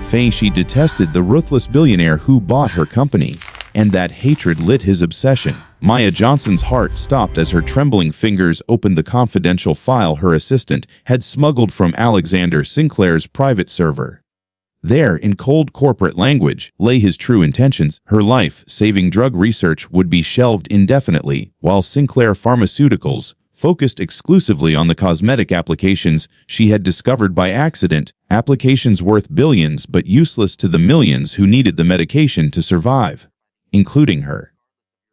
Faye, she detested the ruthless billionaire who bought her company, and that hatred lit his obsession. Maya Johnson's heart stopped as her trembling fingers opened the confidential file her assistant had smuggled from Alexander Sinclair's private server. There, in cold corporate language, lay his true intentions. Her life-saving drug research would be shelved indefinitely, while Sinclair Pharmaceuticals focused exclusively on the cosmetic applications she had discovered by accident, applications worth billions but useless to the millions who needed the medication to survive, including her.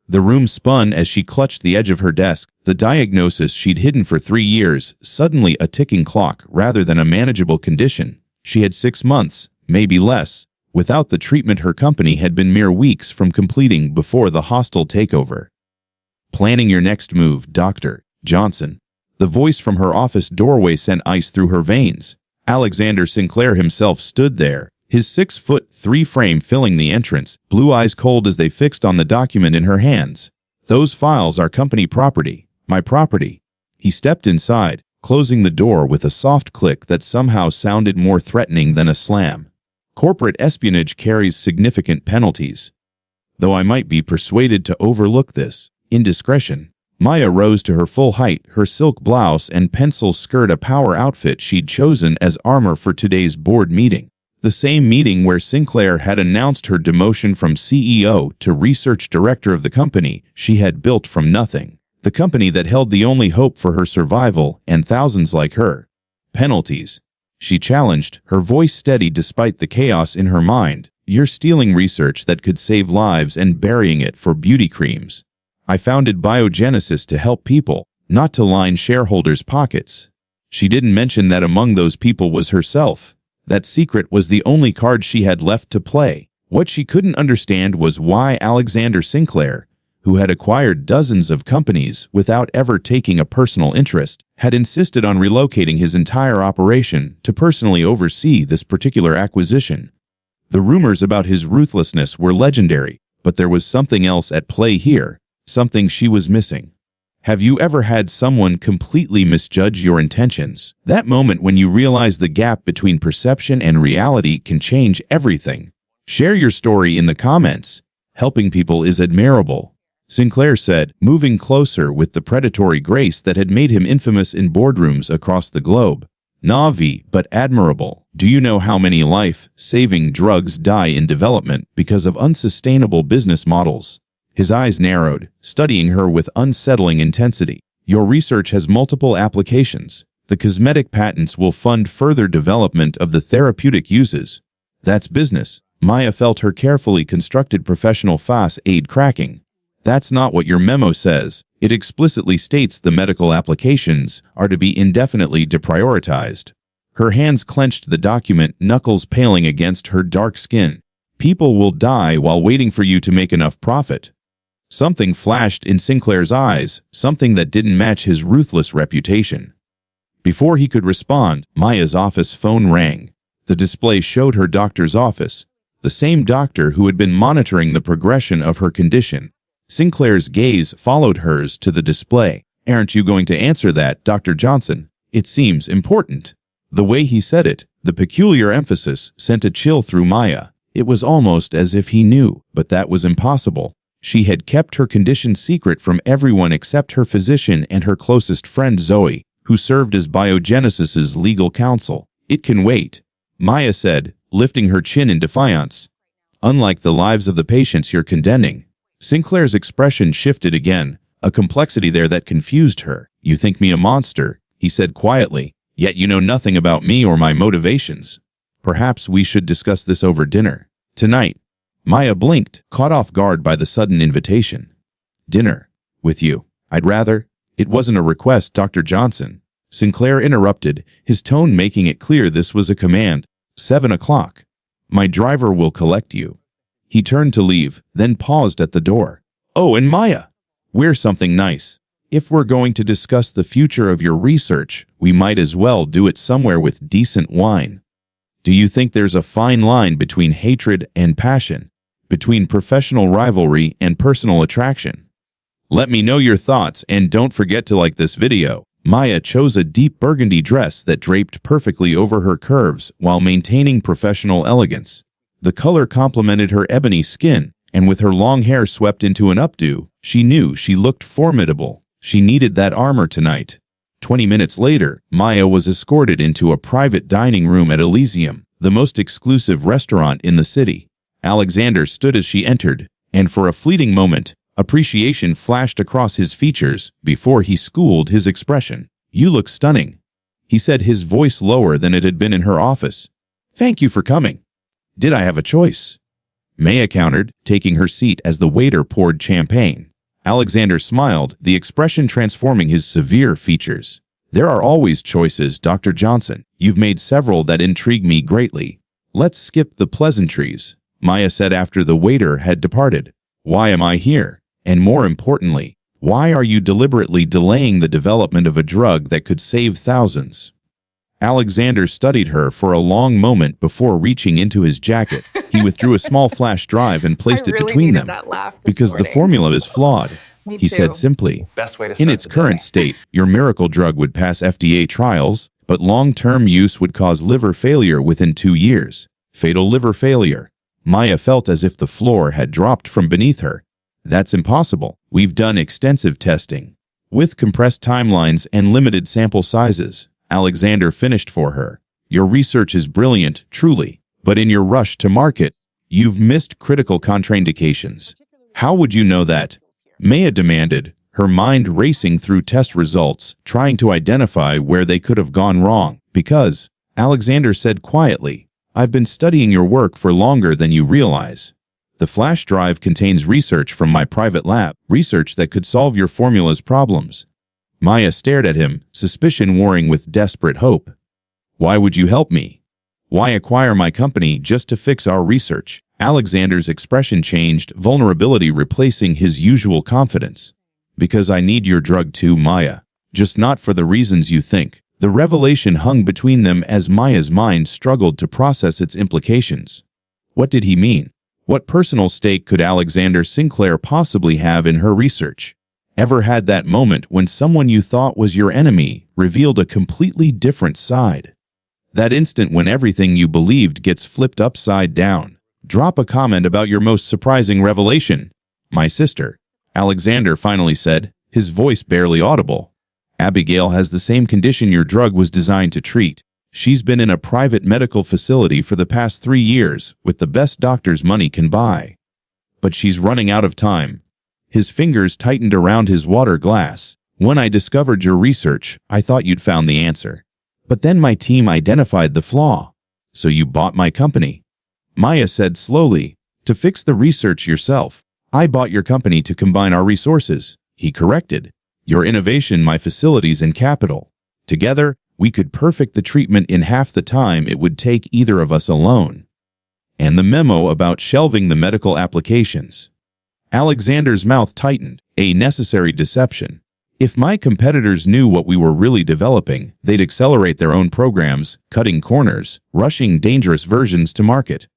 The room spun as she clutched the edge of her desk, the diagnosis she'd hidden for 3 years, suddenly a ticking clock rather than a manageable condition. She had 6 months, maybe less. Without the treatment, her company had been mere weeks from completing before the hostile takeover. Planning your next move, Dr. Johnson. The voice from her office doorway sent ice through her veins. Alexander Sinclair himself stood there, his 6'3" frame filling the entrance, blue eyes cold as they fixed on the document in her hands. Those files are company property, my property. He stepped inside, closing the door with a soft click that somehow sounded more threatening than a slam. Corporate espionage carries significant penalties. Though I might be persuaded to overlook this indiscretion. Maya rose to her full height, her silk blouse and pencil skirt a power outfit she'd chosen as armor for today's board meeting. The same meeting where Sinclair had announced her demotion from CEO to research director of the company she had built from nothing. The company that held the only hope for her survival and thousands like her. Penalties. She challenged, her voice steady despite the chaos in her mind. You're stealing research that could save lives and burying it for beauty creams. I founded Biogenesis to help people, not to line shareholders' pockets. She didn't mention that among those people was herself. That secret was the only card she had left to play. What she couldn't understand was why Alexander Sinclair, who had acquired dozens of companies without ever taking a personal interest, had insisted on relocating his entire operation to personally oversee this particular acquisition. The rumors about his ruthlessness were legendary, but there was something else at play here. Something she was missing. Have you ever had someone completely misjudge your intentions? That moment when you realize the gap between perception and reality can change everything. Share your story in the comments. Helping people is admirable, Sinclair said, moving closer with the predatory grace that had made him infamous in boardrooms across the globe. Navi, but admirable. Do you know how many life-saving drugs die in development because of unsustainable business models? His eyes narrowed, studying her with unsettling intensity. Your research has multiple applications. The cosmetic patents will fund further development of the therapeutic uses. That's business. Maya felt her carefully constructed professional facade cracking. That's not what your memo says. It explicitly states the medical applications are to be indefinitely deprioritized. Her hands clenched the document, knuckles paling against her dark skin. People will die while waiting for you to make enough profit. Something flashed in Sinclair's eyes, something that didn't match his ruthless reputation. Before he could respond, Maya's office phone rang. The display showed her doctor's office, the same doctor who had been monitoring the progression of her condition. Sinclair's gaze followed hers to the display. Aren't you going to answer that, Dr. Johnson? It seems important. The way he said it, the peculiar emphasis, sent a chill through Maya. It was almost as if he knew, but that was impossible. She had kept her condition secret from everyone except her physician and her closest friend Zoe, who served as Biogenesis's legal counsel. It can wait, Maya said, lifting her chin in defiance. Unlike the lives of the patients you're condemning. Sinclair's expression shifted again, a complexity there that confused her. You think me a monster, he said quietly, yet you know nothing about me or my motivations. Perhaps we should discuss this over dinner. Tonight. Maya blinked, caught off guard by the sudden invitation. Dinner. With you. I'd rather. It wasn't a request, Dr. Johnson. Sinclair interrupted, his tone making it clear this was a command. 7 o'clock. My driver will collect you. He turned to leave, then paused at the door. Oh, and Maya. Wear something nice. If we're going to discuss the future of your research, we might as well do it somewhere with decent wine. Do you think there's a fine line between hatred and passion? Between professional rivalry and personal attraction? Let me know your thoughts and don't forget to like this video. Maya chose a deep burgundy dress that draped perfectly over her curves while maintaining professional elegance. The color complemented her ebony skin, and with her long hair swept into an updo, she knew she looked formidable. She needed that armor tonight. 20 minutes later, Maya was escorted into a private dining room at Elysium, the most exclusive restaurant in the city. Alexander stood as she entered, and for a fleeting moment, appreciation flashed across his features before he schooled his expression. "You look stunning," he said, his voice lower than it had been in her office. "Thank you for coming." "Did I have a choice?" Maya countered, taking her seat as the waiter poured champagne. Alexander smiled, the expression transforming his severe features. "There are always choices, Dr. Johnson. You've made several that intrigue me greatly. Let's skip the pleasantries," Maya said after the waiter had departed. "Why am I here? And more importantly, why are you deliberately delaying the development of a drug that could save thousands?" Alexander studied her for a long moment before reaching into his jacket. He withdrew a small flash drive and placed it between them. "Because the formula is flawed," he said simply. "In its current state, your miracle drug would pass FDA trials, but long-term use would cause liver failure within 2 years. Fatal liver failure." Maya felt as if the floor had dropped from beneath her. "That's impossible. We've done extensive testing. With compressed timelines and limited sample sizes," Alexander finished for her. "Your research is brilliant, truly, but in your rush to market, you've missed critical contraindications." "How would you know that?" Maya demanded, her mind racing through test results, trying to identify where they could have gone wrong. "Because," Alexander said quietly, "I've been studying your work for longer than you realize. The flash drive contains research from my private lab, research that could solve your formula's problems." Maya stared at him, suspicion warring with desperate hope. "Why would you help me? Why acquire my company just to fix our research?" Alexander's expression changed, vulnerability replacing his usual confidence. "Because I need your drug too, Maya. Just not for the reasons you think." The revelation hung between them as Maya's mind struggled to process its implications. What did he mean? What personal stake could Alexander Sinclair possibly have in her research? Ever had that moment when someone you thought was your enemy revealed a completely different side? That instant when everything you believed gets flipped upside down. "Drop a comment about your most surprising revelation." "My sister," Alexander finally said, his voice barely audible. "Abigail has the same condition your drug was designed to treat. She's been in a private medical facility for the past 3 years with the best doctors money can buy. But she's running out of time." His fingers tightened around his water glass. "When I discovered your research, I thought you'd found the answer. But then my team identified the flaw. So you bought my company." Maya said slowly, "To fix the research yourself. I bought your company to combine our resources," he corrected. "Your innovation, my facilities and capital. Together, we could perfect the treatment in half the time it would take either of us alone." And the memo about shelving the medical applications. Alexander's mouth tightened, a necessary deception. If my competitors knew what we were really developing, they'd accelerate their own programs, cutting corners, rushing dangerous versions to market.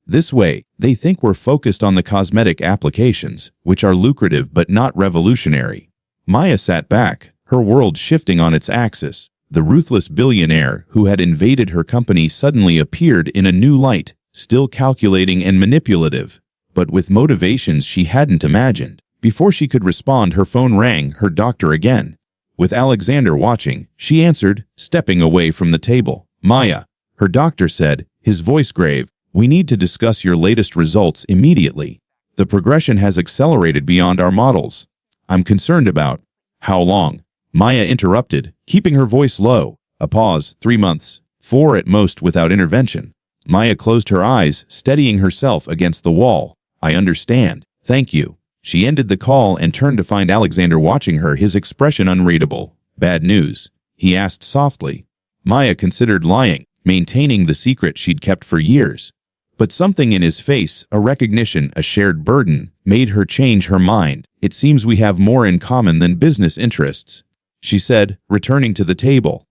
This way, they think we're focused on the cosmetic applications, which are lucrative but not revolutionary. Maya sat back, her world shifting on its axis. The ruthless billionaire who had invaded her company suddenly appeared in a new light, still calculating and manipulative, but with motivations she hadn't imagined. Before she could respond, her phone rang, her doctor again. With Alexander watching, she answered, stepping away from the table. "Maya," her doctor said, his voice grave, "we need to discuss your latest results immediately. The progression has accelerated beyond our models. I'm concerned about—" "How long?" Maya interrupted, keeping her voice low. A pause, 3 months, 4 at most without intervention. Maya closed her eyes, steadying herself against the wall. "I understand. Thank you." She ended the call and turned to find Alexander watching her, his expression unreadable. "Bad news?" he asked softly. Maya considered lying, maintaining the secret she'd kept for years. But something in his face, a recognition, a shared burden, made her change her mind. "It seems we have more in common than business interests," she said, returning to the table.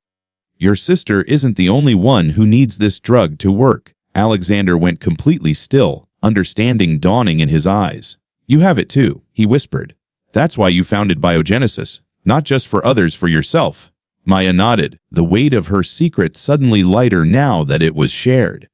"Your sister isn't the only one who needs this drug to work." Alexander went completely still, understanding dawning in his eyes. "You have it too," he whispered. "That's why you founded Biogenesis, not just for others, for yourself." Maya nodded, the weight of her secret suddenly lighter now that it was shared.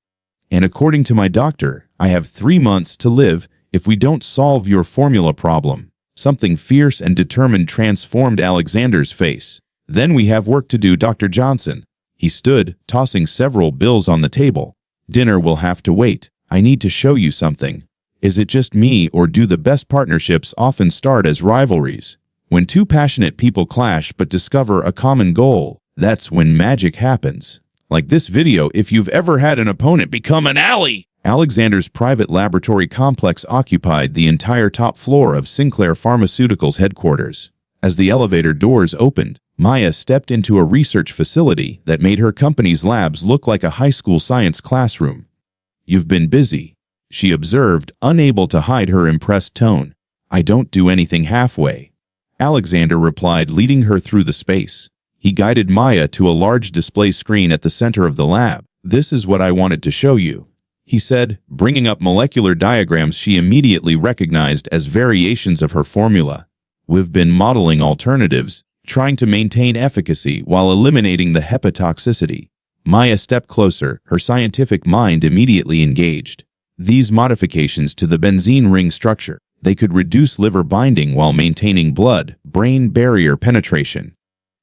And according to my doctor, I have 3 months to live if we don't solve your formula problem. Something fierce and determined transformed Alexander's face. Then we have work to do, Dr. Johnson. He stood, tossing several bills on the table. Dinner will have to wait. I need to show you something. Is it just me, or do the best partnerships often start as rivalries? When two passionate people clash but discover a common goal, that's when magic happens. Like this video, if you've ever had an opponent become an ally. Alexander's private laboratory complex occupied the entire top floor of Sinclair Pharmaceuticals headquarters. As the elevator doors opened, Maya stepped into a research facility that made her company's labs look like a high school science classroom. You've been busy, she observed, unable to hide her impressed tone. I don't do anything halfway. Alexander replied, leading her through the space. He guided Maya to a large display screen at the center of the lab. This is what I wanted to show you, he said, bringing up molecular diagrams she immediately recognized as variations of her formula. We've been modeling alternatives, trying to maintain efficacy while eliminating the hepatotoxicity. Maya stepped closer, her scientific mind immediately engaged. These modifications to the benzene ring structure, they could reduce liver binding while maintaining blood-brain barrier penetration.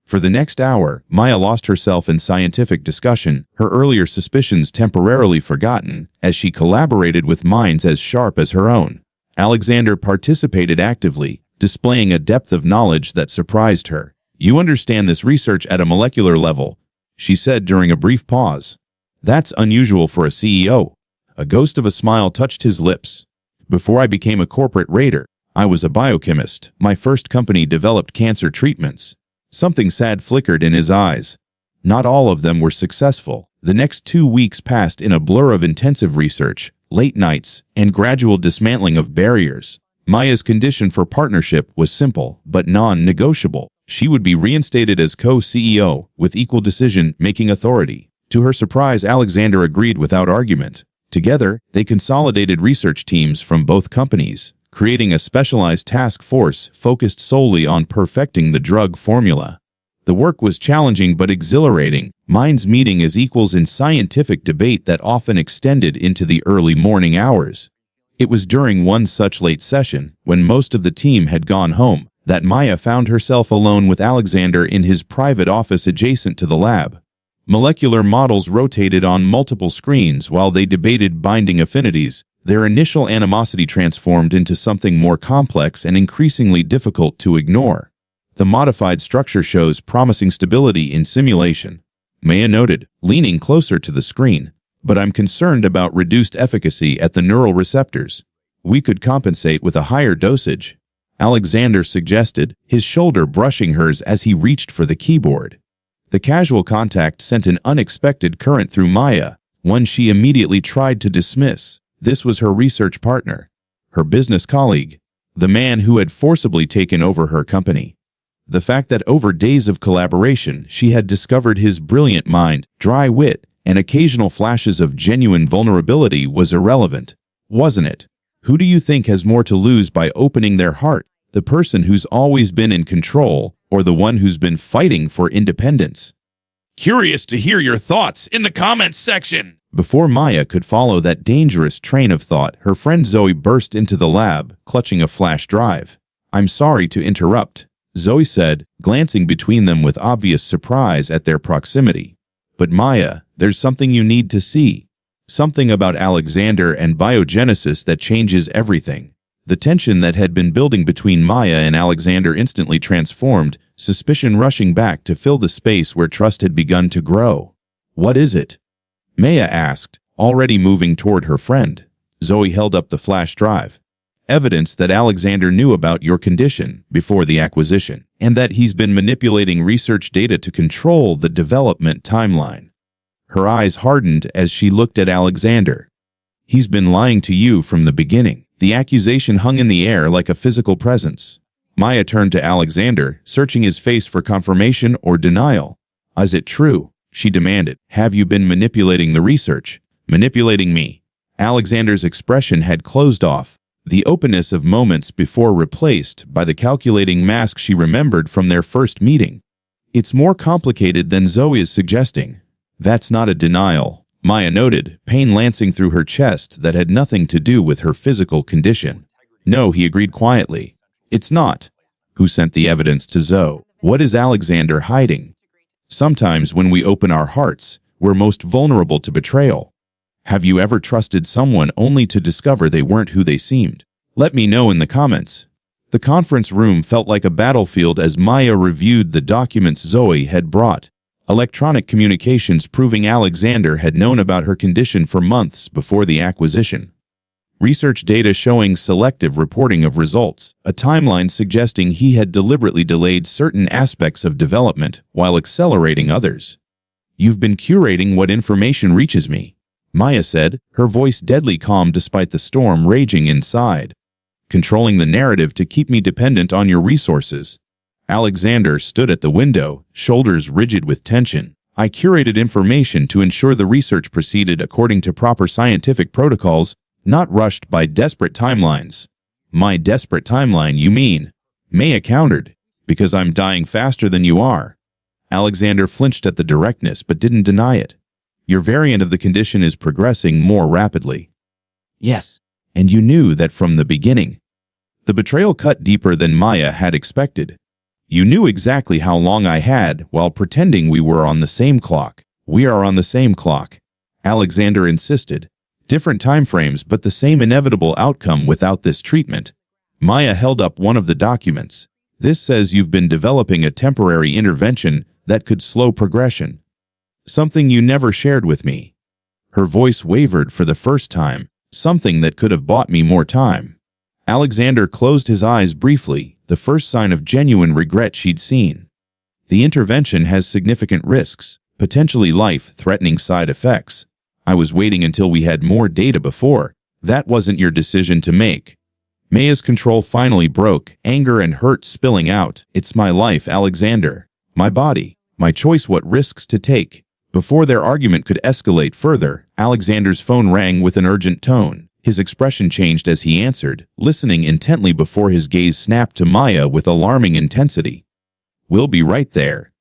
For the next hour, Maya lost herself in scientific discussion, her earlier suspicions temporarily forgotten, as she collaborated with minds as sharp as her own. Alexander participated actively, displaying a depth of knowledge that surprised her. You understand this research at a molecular level, she said during a brief pause. That's unusual for a CEO. A ghost of a smile touched his lips. Before I became a corporate raider, I was a biochemist. My first company developed cancer treatments. Something sad flickered in his eyes. Not all of them were successful. The next 2 weeks passed in a blur of intensive research, late nights, and gradual dismantling of barriers. Maya's condition for partnership was simple, but non-negotiable. She would be reinstated as co-CEO, with equal decision-making authority. To her surprise, Alexander agreed without argument. Together, they consolidated research teams from both companies, creating a specialized task force focused solely on perfecting the drug formula. The work was challenging but exhilarating, minds meeting as equals in scientific debate that often extended into the early morning hours. It was during one such late session, when most of the team had gone home, that Maya found herself alone with Alexander in his private office adjacent to the lab. Molecular models rotated on multiple screens while they debated binding affinities. Their initial animosity transformed into something more complex and increasingly difficult to ignore. The modified structure shows promising stability in simulation, Maya noted, leaning closer to the screen. But I'm concerned about reduced efficacy at the neural receptors. We could compensate with a higher dosage, Alexander suggested, his shoulder brushing hers as he reached for the keyboard. The casual contact sent an unexpected current through Maya, one she immediately tried to dismiss. This was her research partner, her business colleague, the man who had forcibly taken over her company. The fact that over days of collaboration she had discovered his brilliant mind, dry wit, and occasional flashes of genuine vulnerability was irrelevant, wasn't it? Who do you think has more to lose by opening their heart? The person who's always been in control, or the one who's been fighting for independence? Curious to hear your thoughts in the comments section. Before Maya could follow that dangerous train of thought, her friend Zoe burst into the lab, clutching a flash drive. I'm sorry to interrupt, Zoe said, glancing between them with obvious surprise at their proximity. But Maya, there's something you need to see. Something about Alexander and biogenesis that changes everything. The tension that had been building between Maya and Alexander instantly transformed, suspicion rushing back to fill the space where trust had begun to grow. What is it? Maya asked, already moving toward her friend. Zoe held up the flash drive. Evidence that Alexander knew about your condition before the acquisition, and that he's been manipulating research data to control the development timeline. Her eyes hardened as she looked at Alexander. He's been lying to you from the beginning. The accusation hung in the air like a physical presence. Maya turned to Alexander, searching his face for confirmation or denial. Is it true? She demanded. Have you been manipulating the research? Manipulating me? Alexander's expression had closed off, the openness of moments before replaced by the calculating mask she remembered from their first meeting. It's more complicated than Zoe is suggesting. That's not a denial, Maya noted, pain lancing through her chest that had nothing to do with her physical condition. No, he agreed quietly. It's not. Who sent the evidence to Zoe? What is Alexander hiding? Sometimes when we open our hearts, we're most vulnerable to betrayal. Have you ever trusted someone only to discover they weren't who they seemed? Let me know in the comments. The conference room felt like a battlefield as Maya reviewed the documents Zoe had brought. Electronic communications proving Alexander had known about her condition for months before the acquisition. Research data showing selective reporting of results, a timeline suggesting he had deliberately delayed certain aspects of development while accelerating others. You've been curating what information reaches me, Maya said, her voice deadly calm despite the storm raging inside. Controlling the narrative to keep me dependent on your resources. Alexander stood at the window, shoulders rigid with tension. I curated information to ensure the research proceeded according to proper scientific protocols, not rushed by desperate timelines. My desperate timeline, you mean? Maya countered. Because I'm dying faster than you are. Alexander flinched at the directness but didn't deny it. Your variant of the condition is progressing more rapidly. Yes. And you knew that from the beginning. The betrayal cut deeper than Maya had expected. You knew exactly how long I had while pretending we were on the same clock. We are on the same clock. Alexander insisted. Different time frames but the same inevitable outcome without this treatment. Maya held up one of the documents. This says you've been developing a temporary intervention that could slow progression. Something you never shared with me. Her voice wavered for the first time. Something that could have bought me more time. Alexander closed his eyes briefly, the first sign of genuine regret she'd seen. The intervention has significant risks, potentially life-threatening side effects. I was waiting until we had more data before. That wasn't your decision to make. Maya's control finally broke, anger and hurt spilling out. It's my life, Alexander. My body. My choice what risks to take. Before their argument could escalate further, Alexander's phone rang with an urgent tone. His expression changed as he answered, listening intently before his gaze snapped to Maya with alarming intensity. We'll be right there,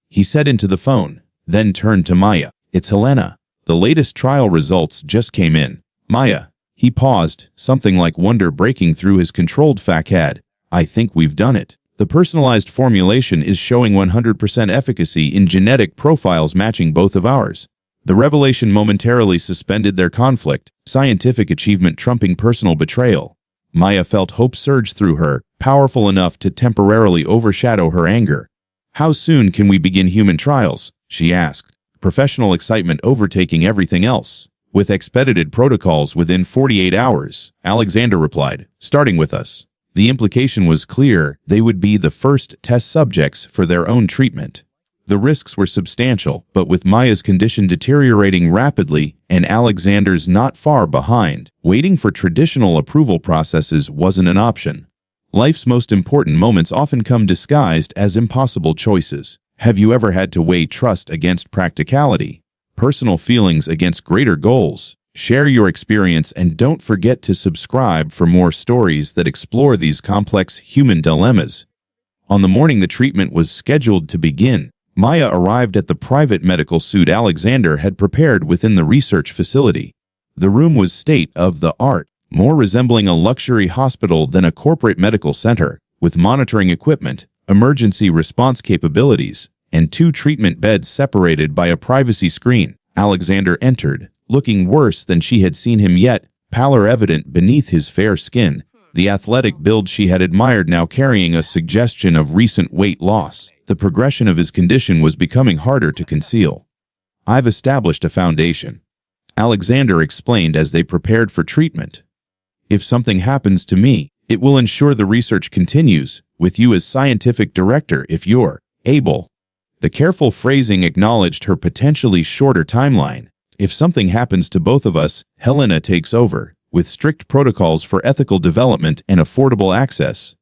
he said into the phone, then turned to Maya. It's Helena. The latest trial results just came in. Maya. He paused, something like wonder breaking through his controlled facade. I think we've done it. The personalized formulation is showing 100% efficacy in genetic profiles matching both of ours. The revelation momentarily suspended their conflict, scientific achievement trumping personal betrayal. Maya felt hope surge through her, powerful enough to temporarily overshadow her anger. How soon can we begin human trials? She asked, professional excitement overtaking everything else. With expedited protocols within 48 hours, Alexander replied, starting with us. The implication was clear, they would be the first test subjects for their own treatment. The risks were substantial, but with Maya's condition deteriorating rapidly and Alexander's not far behind, waiting for traditional approval processes wasn't an option. Life's most important moments often come disguised as impossible choices. Have you ever had to weigh trust against practicality? Personal feelings against greater goals? Share your experience and don't forget to subscribe for more stories that explore these complex human dilemmas. On the morning the treatment was scheduled to begin, Maya arrived at the private medical suite Alexander had prepared within the research facility. The room was state-of-the-art, more resembling a luxury hospital than a corporate medical center, with monitoring equipment, emergency response capabilities, and 2 treatment beds separated by a privacy screen. Alexander entered, looking worse than she had seen him yet, pallor evident beneath his fair skin, the athletic build she had admired now carrying a suggestion of recent weight loss. The progression of his condition was becoming harder to conceal. I've established a foundation, Alexander explained as they prepared for treatment. If something happens to me, it will ensure the research continues, with you as scientific director if you're able. The careful phrasing acknowledged her potentially shorter timeline. If something happens to both of us, Helena takes over, with strict protocols for ethical development and affordable access.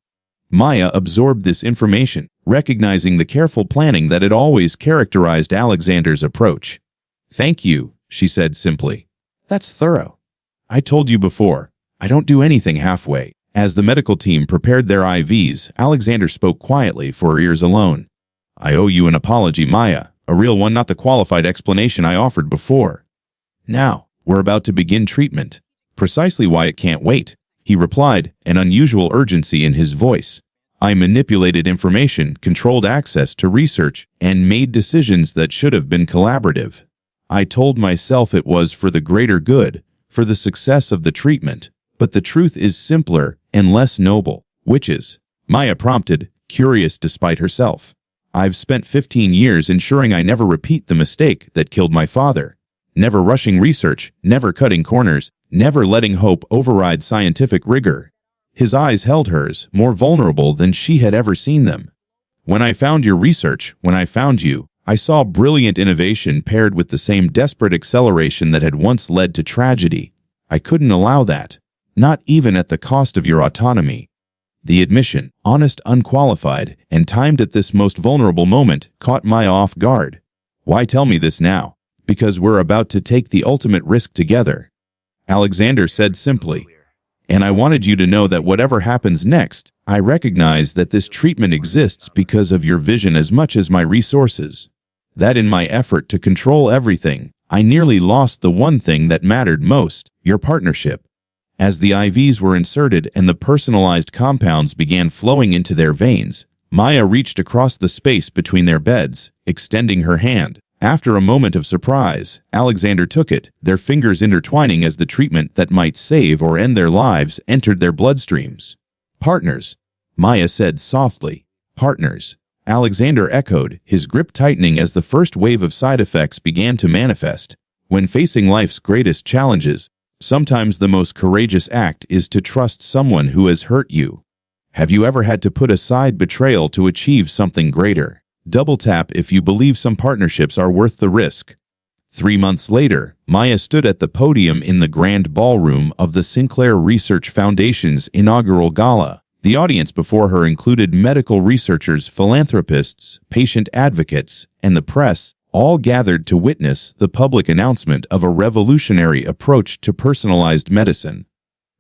Maya absorbed this information, recognizing the careful planning that had always characterized Alexander's approach. Thank you, she said simply. That's thorough. I told you before, I don't do anything halfway. As the medical team prepared their IVs, Alexander spoke quietly for her ears alone. I owe you an apology, Maya, a real one, not the qualified explanation I offered before. Now, we're about to begin treatment. Precisely why it can't wait, he replied, an unusual urgency in his voice. I manipulated information, controlled access to research, and made decisions that should have been collaborative. I told myself it was for the greater good, for the success of the treatment, but the truth is simpler and less noble. Which is? Maya prompted, curious despite herself. I've spent 15 years ensuring I never repeat the mistake that killed my father. Never rushing research, never cutting corners, never letting hope override scientific rigor. His eyes held hers, more vulnerable than she had ever seen them. When I found your research, when I found you, I saw brilliant innovation paired with the same desperate acceleration that had once led to tragedy. I couldn't allow that, not even at the cost of your autonomy. The admission, honest, unqualified, and timed at this most vulnerable moment, caught Maya off guard. Why tell me this now? Because we're about to take the ultimate risk together, Alexander said simply. And I wanted you to know that whatever happens next, I recognize that this treatment exists because of your vision as much as my resources. That in my effort to control everything, I nearly lost the one thing that mattered most, your partnership. As the IVs were inserted and the personalized compounds began flowing into their veins, Maya reached across the space between their beds, extending her hand. After a moment of surprise, Alexander took it, their fingers intertwining as the treatment that might save or end their lives entered their bloodstreams. Partners, Maya said softly. Partners, Alexander echoed, his grip tightening as the first wave of side effects began to manifest. When facing life's greatest challenges, sometimes the most courageous act is to trust someone who has hurt you. Have you ever had to put aside betrayal to achieve something greater? Double tap if you believe some partnerships are worth the risk. 3 months later, Maya stood at the podium in the grand ballroom of the Sinclair Research Foundation's inaugural gala. The audience before her included medical researchers, philanthropists, patient advocates, and the press, all gathered to witness the public announcement of a revolutionary approach to personalized medicine.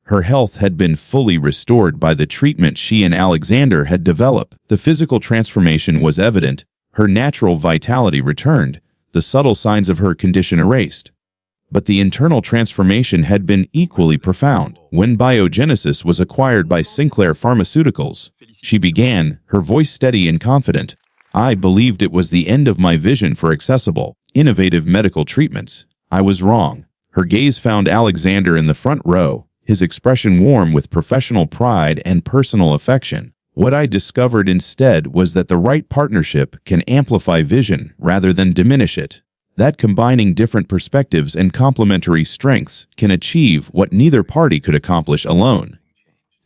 Her health had been fully restored by the treatment she and Alexander had developed. The physical transformation was evident, her natural vitality returned, the subtle signs of her condition erased. But the internal transformation had been equally profound. When Biogenesis was acquired by Sinclair Pharmaceuticals, she began, her voice steady and confident. I believed it was the end of my vision for accessible, innovative medical treatments. I was wrong. Her gaze found Alexander in the front row, his expression warm with professional pride and personal affection. What I discovered instead was that the right partnership can amplify vision rather than diminish it. That combining different perspectives and complementary strengths can achieve what neither party could accomplish alone.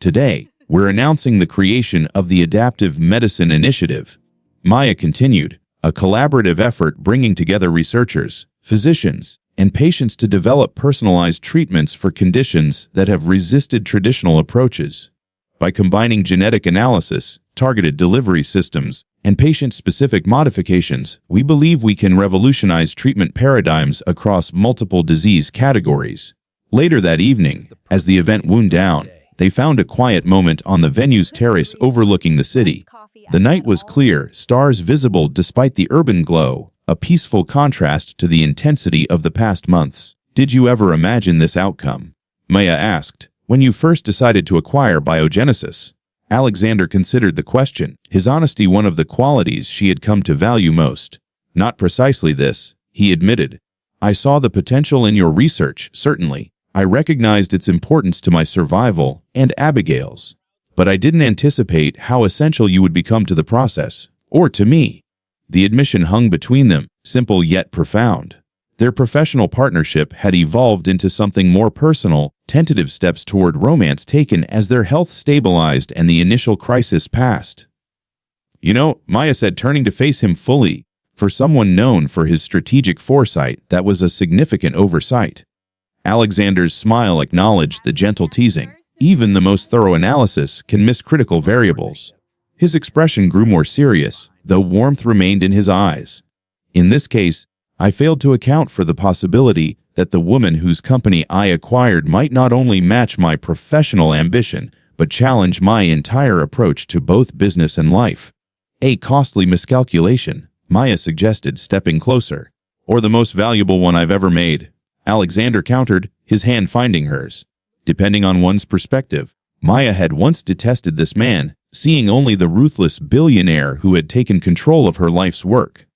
Today, we're announcing the creation of the Adaptive Medicine Initiative. Maya continued, a collaborative effort bringing together researchers, physicians, and patients to develop personalized treatments for conditions that have resisted traditional approaches. By combining genetic analysis, targeted delivery systems, and patient-specific modifications, we believe we can revolutionize treatment paradigms across multiple disease categories. Later that evening, as the event wound down, they found a quiet moment on the venue's terrace overlooking the city. The night was clear, stars visible despite the urban glow, a peaceful contrast to the intensity of the past months. Did you ever imagine this outcome? Maya asked. When you first decided to acquire Biogenesis, Alexander considered the question, his honesty one of the qualities she had come to value most. Not precisely this, he admitted. I saw the potential in your research, certainly. I recognized its importance to my survival and Abigail's. But I didn't anticipate how essential you would become to the process, or to me. The admission hung between them, simple yet profound. Their professional partnership had evolved into something more personal, tentative steps toward romance taken as their health stabilized and the initial crisis passed. You know, Maya said, turning to face him fully, for someone known for his strategic foresight, that was a significant oversight. Alexander's smile acknowledged the gentle teasing. Even the most thorough analysis can miss critical variables. His expression grew more serious, though warmth remained in his eyes. In this case, I failed to account for the possibility that the woman whose company I acquired might not only match my professional ambition, but challenge my entire approach to both business and life. A costly miscalculation, Maya suggested, stepping closer. Or the most valuable one I've ever made, Alexander countered, his hand finding hers. Depending on one's perspective, Maya had once detested this man, seeing only the ruthless billionaire who had taken control of her life's work.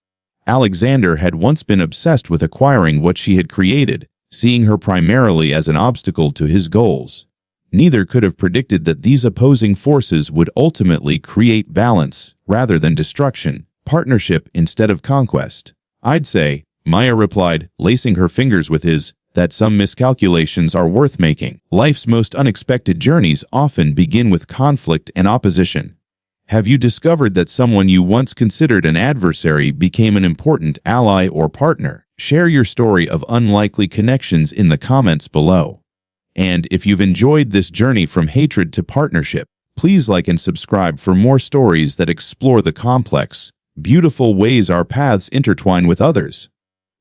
Alexander had once been obsessed with acquiring what she had created, seeing her primarily as an obstacle to his goals. Neither could have predicted that these opposing forces would ultimately create balance, rather than destruction, partnership instead of conquest. I'd say, Maya replied, lacing her fingers with his, that some miscalculations are worth making. Life's most unexpected journeys often begin with conflict and opposition. Have you discovered that someone you once considered an adversary became an important ally or partner? Share your story of unlikely connections in the comments below. And if you've enjoyed this journey from hatred to partnership, please like and subscribe for more stories that explore the complex, beautiful ways our paths intertwine with others.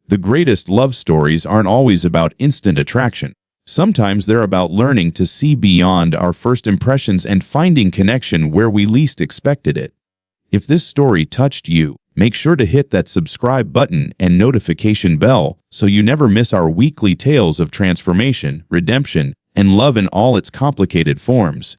The greatest love stories aren't always about instant attraction. Sometimes they're about learning to see beyond our first impressions and finding connection where we least expected it. If this story touched you, make sure to hit that subscribe button and notification bell so you never miss our weekly tales of transformation, redemption, and love in all its complicated forms.